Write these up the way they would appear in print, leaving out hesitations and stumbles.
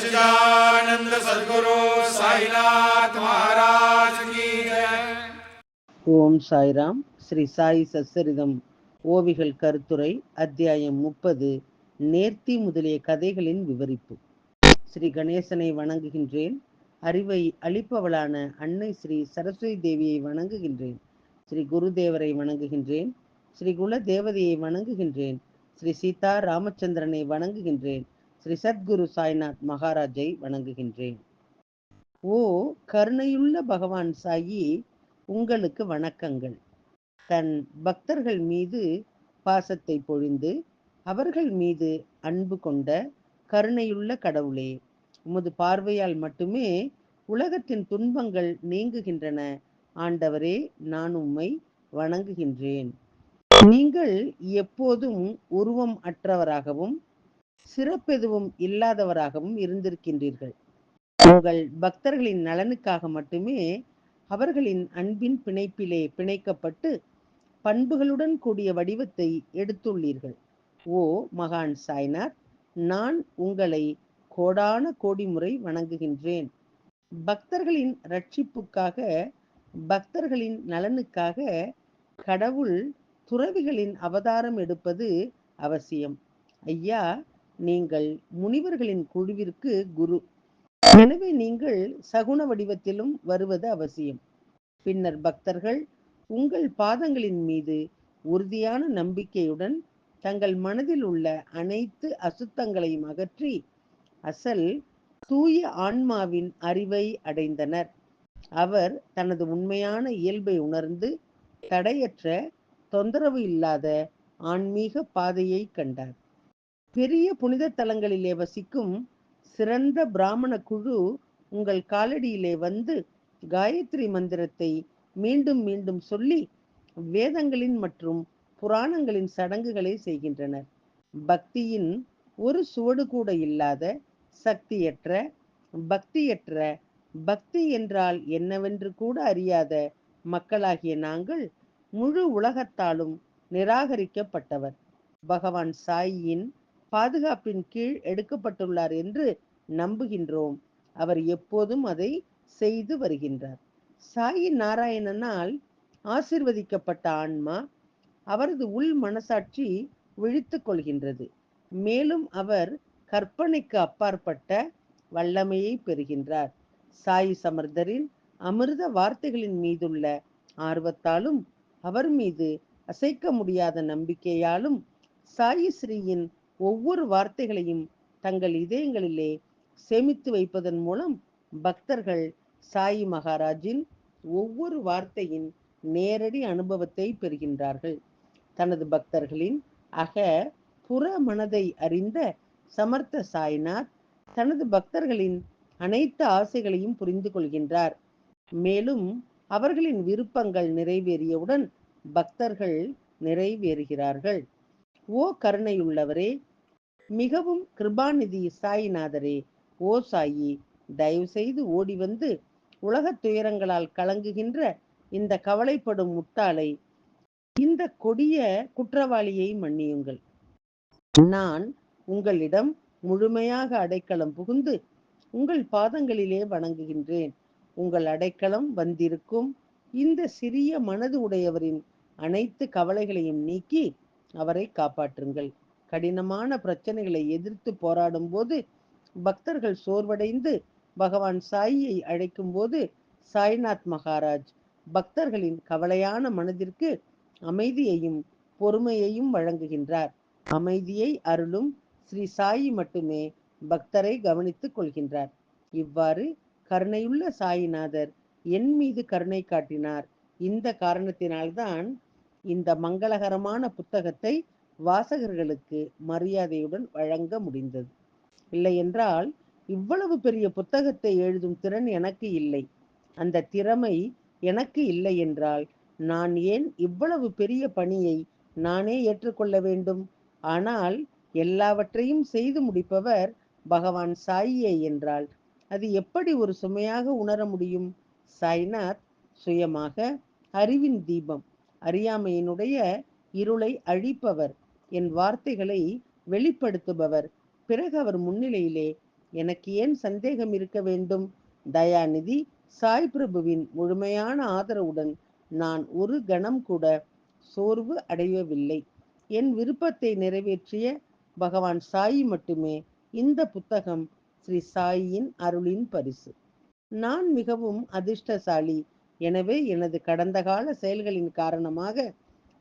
सच्चिदानंद सद्गुरु साईनाथ महाराज की जय. ஓம் சாய்ராம். ஸ்ரீ சாயி சச்சரிதம் ஓவிகள் கருத்துரை அத்தியாயம் 30 நேர்த்தி முதலிய கதைகளின் விவரிப்பு. ஸ்ரீ கணேசனை வணங்குகின்றேன். அறிவை அளிப்பவளான அன்னை ஸ்ரீ சரஸ்வதி தேவியை வணங்குகின்றேன். ஸ்ரீ குருதேவரை வணங்குகின்றேன். ஸ்ரீ குல தேவதையை வணங்குகின்றேன். ஸ்ரீ சீதா ராமச்சந்திரனை வணங்குகின்றேன். ஸ்ரீ சத்குரு சாய்நாத் மகாராஜை வணங்குகின்றேன். ஓ கருணையுள்ள பகவான் சாயி, உங்களுக்கு வணக்கங்கள். தன் பக்தர்கள் மீது பாசத்தை பொழிந்து அவர்கள் மீது அன்பு கொண்ட கருணையுள்ள கடவுளே, உமது பார்வையால் மட்டுமே உலகத்தின் துன்பங்கள் நீங்குகின்றன. ஆண்டவரே, நான் உம்மை வணங்குகின்றேன். நீங்கள் எப்போதும் உருவம் அற்றவராகவும் சிறப்பெதுவும் இல்லாதவராகவும் இருந்திருக்கின்றீர்கள். உங்கள் பக்தர்களின் நலனுக்காக மட்டுமே அவர்களின் அன்பின் பிணைப்பிலே பிணைக்கப்பட்டு பண்புகளுடன் கூடிய வடிவத்தை எடுத்துள்ளீர்கள். ஓ மகான் சாய்நாத், நான் உங்களை கோடான கோடி முறை வணங்குகின்றேன். பக்தர்களின் ரட்சிப்புக்காக, பக்தர்களின் நலனுக்காக கடவுள் துறவிகளின் அவதாரம் எடுப்பது அவசியம். ஐயா, நீங்கள் முனிவர்களின் குழுவிற்கு குரு. எனவே நீங்கள் சகுன வடிவத்திலும் வருவது அவசியம். பின்னர் பக்தர்கள் உங்கள் பாதங்களின் மீது உறுதியான நம்பிக்கையுடன் தங்கள் மனதில் உள்ள அனைத்து அசுத்தங்களையும் அகற்றி அசல் தூய ஆன்மாவின் அறிவை அடைந்தனர். அவர் தனது உண்மையான இயல்பை உணர்ந்து தடையற்ற, தொந்தரவு இல்லாத ஆன்மீக பாதையை கண்டார். பெரிய புனித தலங்களிலே வசிக்கும் சிறந்த பிராமண குழு உங்கள் காலடியிலே வந்து காயத்ரி மந்திரத்தை மீண்டும் மீண்டும் சொல்லி வேதங்களின் மற்றும் புராணங்களின் சடங்குகளை செய்கின்றனர். பக்தியின் ஒரு சுவடு கூட இல்லாத, சக்தியற்ற, பக்தியற்ற, பக்தி என்றால் என்னவென்று கூட அறியாத மக்களாகிய நாங்கள் முழு உலகத்தாலும் நிராகரிக்கப்பட்டவர். பகவான் சாயியின் பாதுகாப்பின் கீழ் எடுக்கப்பட்டுள்ளார் என்று நம்புகின்றோம். அவர் எப்போதும் அதை செய்து வருகின்றார். சாயி நாராயணனால் ஆசிர்வதிக்கப்பட்ட ஆன்மா அவரது உள் மனசாட்சி விழித்துக் கொள்கின்றது. மேலும் அவர் கற்பனைக்கு அப்பாற்பட்ட வல்லமையை பெறுகின்றார். சாயி சமர்தரின் அமிர்த வார்த்தைகளின் மீதுள்ள ஆர்வத்தாலும் அவர் மீது அசைக்க முடியாத நம்பிக்கையாலும் சாயி ஸ்ரீயின் ஒவ்வொரு வார்த்தைகளையும் தங்கள் இதயங்களிலே சேமித்து வைப்பதன் மூலம் பக்தர்கள் சாயி மகாராஜின் ஒவ்வொரு வார்த்தையின் நேரடி அனுபவத்தை பெறுகின்றார்கள். தனது பக்தர்களின் அக புற மனதை அறிந்த சமர்த்த சாய்நாத் தனது பக்தர்களின் அனைத்து ஆசைகளையும் புரிந்து கொள்கின்றார். மேலும் அவர்களின் விருப்பங்கள் நிறைவேறியவுடன் பக்தர்கள் நிறைவேறுகிறார்கள். ஓ கருணையுள்ளவரே, மிகவும் கிருபாநிதி சாயிநாதரே, ஓ சாயி, தயவு செய்து ஓடி வந்து உலகத் துயரங்களால் கலங்குகின்ற இந்த கவலைப்படும் முட்டாளை, இந்த கொடிய குற்றவாளியை மன்னியுங்கள். நான் உங்களிடம் முழுமையாக அடைக்கலம் புகுந்து உங்கள் பாதங்களிலே வணங்குகின்றேன். உங்கள் அடைக்கலம் வந்திருக்கும் இந்த சிறிய மனது உடையவரின் அனைத்து கவலைகளையும் நீக்கி அவரை காப்பாற்றுங்கள். கடினமான பிரச்சனைகளை எதிர்த்து போராடும் போது பக்தர்கள் சோர்வடைந்து பகவான் சாயியை அழைக்கும் போது சாய்நாத் மகாராஜ் பக்தர்களின் கவலையான மனதிற்கு அமைதியையும் பொறுமையையும் வழங்குகின்றார். அமைதியை அருளும் ஸ்ரீ சாயி மட்டுமே பக்தரை கவனித்துக் கொள்கின்றார். இவ்வாறு கருணையுள்ள சாயிநாதர் என் மீது கருணை காட்டினார். இந்த காரணத்தினால்தான் இந்த மங்களகரமான புத்தகத்தை வாசகர்களுக்கு மரியாதையுடன் வழங்க முடிந்தது. இல்லையென்றால் இவ்வளவு பெரிய புத்தகத்தை எழுதும் திறன் எனக்கு இல்லை. அந்த திறமை எனக்கு இல்லை என்றால் நான் ஏன் இவ்வளவு பெரிய பணியை நானே ஏற்றுக்கொள்ள வேண்டும்? ஆனால் எல்லாவற்றையும் செய்து முடிப்பவர் பகவான் சாயியே என்றால் அது எப்படி ஒரு சுமையாக உணர முடியும்? சாய்நாத் சுயமாக அறிவின் தீபம், அறியாமையினுடைய இருளை அழிப்பவர், என் வார்த்தைகளை வெளிப்படுத்துபவர். பிறகு அவர் முன்னிலையிலே எனக்கு ஏன் சந்தேகம் இருக்க வேண்டும்? தயாநிதி சாய் பிரபுவின் முழுமையான ஆதரவுடன் நான் ஒரு கணம் கூட சோர்வு அடையவில்லை. என் விருப்பத்தை நிறைவேற்றிய பகவான் சாயி மட்டுமே இந்த புத்தகம் ஸ்ரீ சாயியின் அருளின் பரிசு. நான் மிகவும் அதிர்ஷ்டசாலி. எனவே எனது கடந்த கால செயல்களின் காரணமாக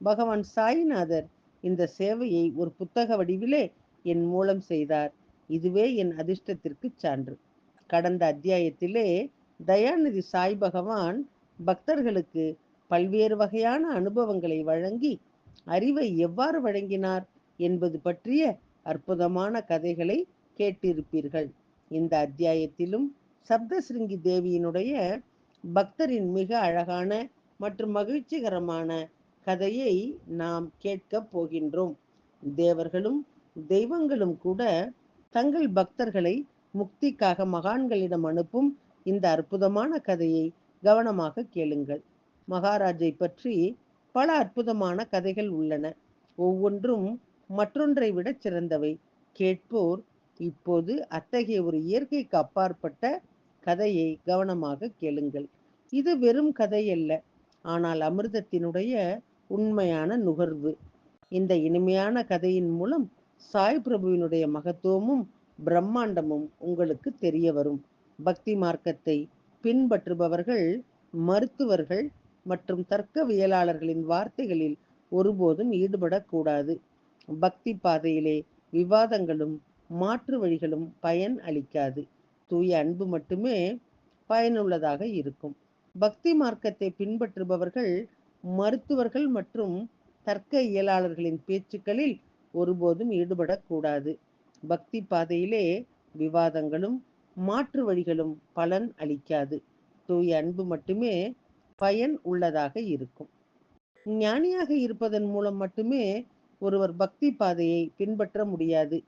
பகவான் சாய்நாதர் இந்த சேவையை ஒரு புத்தக வடிவிலே என் மூலம் செய்தார். இதுவே என் அதிர்ஷ்டத்திற்கு சான்று. கடந்த அத்தியாயத்திலே தயாநிதி சாய் பகவான் பக்தர்களுக்கு பல்வேறு வகையான அனுபவங்களை வழங்கி அறிவை எவ்வாறு வழங்கினார் என்பது பற்றிய அற்புதமான கதைகளை கேட்டிருப்பீர்கள். இந்த அத்தியாயத்திலும் சப்தசிருங்கி தேவியினுடைய பக்தரின் மிக அழகான மற்றும் மகிழ்ச்சிகரமான கதையை நாம் கேட்கப் போகின்றோம். தேவர்களும் தெய்வங்களும் கூட தங்கள் பக்தர்களை முக்திக்காக மகான்களிடம் அனுப்பும் இந்த அற்புதமான கதையை கவனமாக கேளுங்கள். மகாராஜை பற்றி பல அற்புதமான கதைகள் உள்ளன. ஒவ்வொன்றும் மற்றொன்றை விட சிறந்தவை. கேட்போர் இப்போது அத்தகைய ஒரு இயற்கைக்கு அப்பாற்பட்ட கதையை கவனமாக கேளுங்கள். இது வெறும் கதை அல்ல, ஆனால் அமிர்தத்தினுடைய உண்மையான நுகர்வு. இந்த இனிமையான கதையின் மூலம் சாய் பிரபுவினுடைய மகத்துவமும் பிரம்மாண்டமும் உங்களுக்கு தெரிய வரும். பக்தி மார்க்கத்தை பின்பற்றுபவர்கள் மருத்துவர்கள் மற்றும் தர்க்கவியலாளர்களின் வார்த்தைகளில் ஒருபோதும் ஈடுபடக்கூடாது. பக்தி பாதையிலே விவாதங்களும் மாற்று வழிகளும் பயன் அளிக்காது. தூய அன்பு மட்டுமே பயனுள்ளதாக இருக்கும். பக்தி மார்க்கத்தை பின்பற்றுபவர்கள் மருத்துவர்கள் மற்றும் தர்க்க இயலாளர்களின் பேச்சுக்களில் ஒருபோதும் ஈடுபடக்கூடாது. பக்தி பாதையிலே விவாதங்களும் மாற்று வழிகளும் பலன் அளிக்காது. தூய அன்பு மட்டுமே பயன் உள்ளதாக இருக்கும். ஞானியாக இருப்பதன் மூலம் மட்டுமே ஒருவர் பக்தி பாதையை பின்பற்ற முடியாது.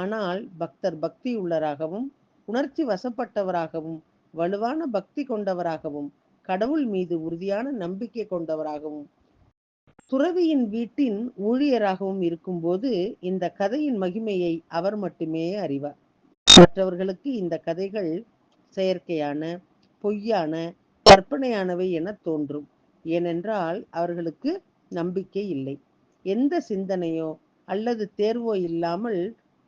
ஆனால் பக்தர் பக்தி உள்ளராகவும் உணர்ச்சி வசப்பட்டவராகவும் வலுவான பக்தி கொண்டவராகவும் கடவுள் மீது உறுதியான நம்பிக்கை கொண்டவராகவும் துறவியின் வீட்டின் ஊழியராகவும் இருக்கும்போது இந்த கதையின் மகிமையை அவர் மட்டுமே அறிவார். மற்றவர்களுக்கு இந்த கதைகள் செயற்கையான, பொய்யான, கற்பனையானவை என தோன்றும். ஏனென்றால் அவர்களுக்கு நம்பிக்கை இல்லை. எந்த சிந்தனையோ அல்லது தேர்வோ இல்லாமல்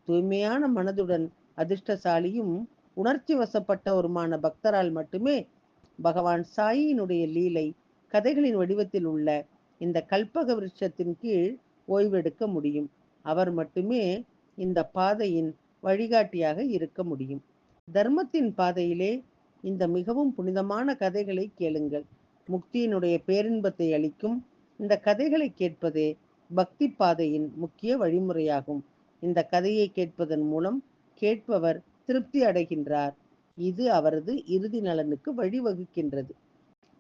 தூய்மையான மனதுடன் அதிர்ஷ்டசாலியும் உணர்ச்சி வசப்பட்டவருமான பக்தரால் மட்டுமே பகவான் சாயினுடைய லீலை கதைகளின் வடிவத்தில் உள்ள இந்த கல்பக விருட்சத்தின் கீழ் ஓய்வெடுக்க முடியும். அவர் மட்டுமே இந்த பாதையின் வழிகாட்டியாக இருக்க முடியும். தர்மத்தின் பாதையிலே இந்த மிகவும் புனிதமான கதைகளை கேளுங்கள். முக்தியினுடைய பேரின்பத்தை அளிக்கும் இந்த கதைகளை கேட்பதே பக்தி பாதையின் முக்கிய வழிமுறையாகும். இந்த கதையை கேட்பதன் மூலம் கேட்பவர் திருப்தி அடைகின்றார். இது அவரது இறுதி நலனுக்கு வழிவகுக்கின்றது.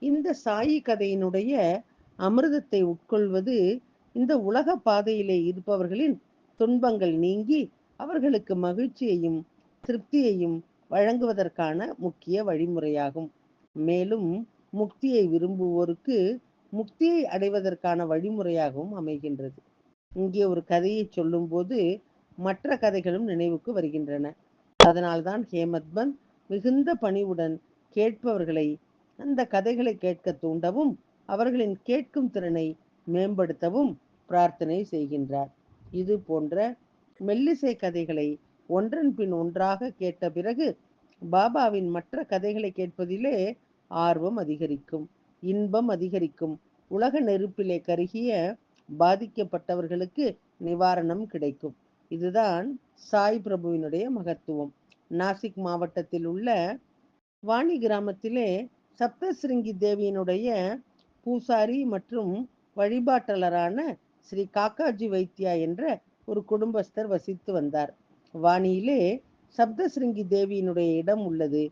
இந்த சாயி கதையினுடைய அமிர்தத்தை உட்கொள்வது இந்த உலக பாதையிலே இருப்பவர்களின் துன்பங்கள் நீங்கி அவர்களுக்கு மகிழ்ச்சியையும் திருப்தியையும் வழங்குவதற்கான முக்கிய வழிமுறையாகும். மேலும் முக்தியை விரும்புவோருக்கு முக்தியை அடைவதற்கான வழிமுறையாகவும் அமைகின்றது. இங்கே ஒரு கதையை சொல்லும்போது மற்ற கதைகளும் நினைவுக்கு வருகின்றன. அதனால்தான் ஹேமத்பந்த் மிகுந்த பணிவுடன் கேட்பவர்களை அந்த கதைகளை கேட்க தூண்டவும் அவர்களின் கேட்கும் திறனை மேம்படுத்தவும் பிரார்த்தனை செய்கின்றார். இது போன்ற மெல்லிசை கதைகளை ஒன்றன் பின் ஒன்றாக கேட்ட பிறகு பாபாவின் மற்ற கதைகளை கேட்பதிலே ஆர்வம் அதிகரிக்கும், இன்பம் அதிகரிக்கும். உலக நெருப்பிலே கருகிய பாதிக்கப்பட்டவர்களுக்கு நிவாரணம் கிடைக்கும். இதுதான் சாய் பிரபுவினுடைய மகத்துவம். நாசிக் மாவட்டத்தில் உள்ள வாணி கிராமத்திலே சப்தசிருங்கி தேவியினுடைய பூசாரி மற்றும் வழிபாட்டாளரான ஸ்ரீ காக்காஜி வைத்தியா என்ற ஒரு குடும்பஸ்தர் வசித்து வந்தார். வாணியிலே சப்தசிருங்கி தேவியினுடைய இடம் உள்ளது.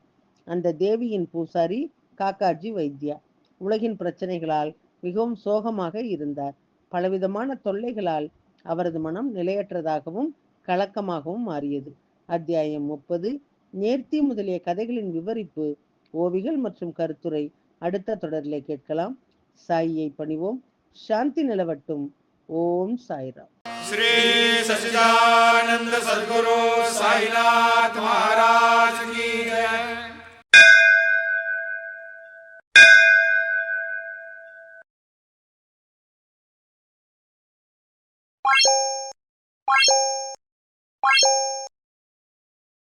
அந்த தேவியின் பூசாரி காக்காஜி வைத்தியா உலகின் பிரச்சனைகளால் மிகவும் சோகமாக இருந்தார். பலவிதமான தொல்லைகளால் அவரது மனம் நிலையற்றதாகவும் கலக்கமாகவும் மாறியது. அத்தியாயம் 30 நேர்த்தி முதலிய கதைகளின் விவரிப்பு, ஓவிகள் மற்றும் கருத்துரை அடுத்த தொடரிலே கேட்கலாம். சாயியை பணிவோம். சாந்தி நிலவட்டும். ஓம் சாய்ராம். श्री सच्चिदानंद सद्गुरु साई साईनाथ महाराज की जय।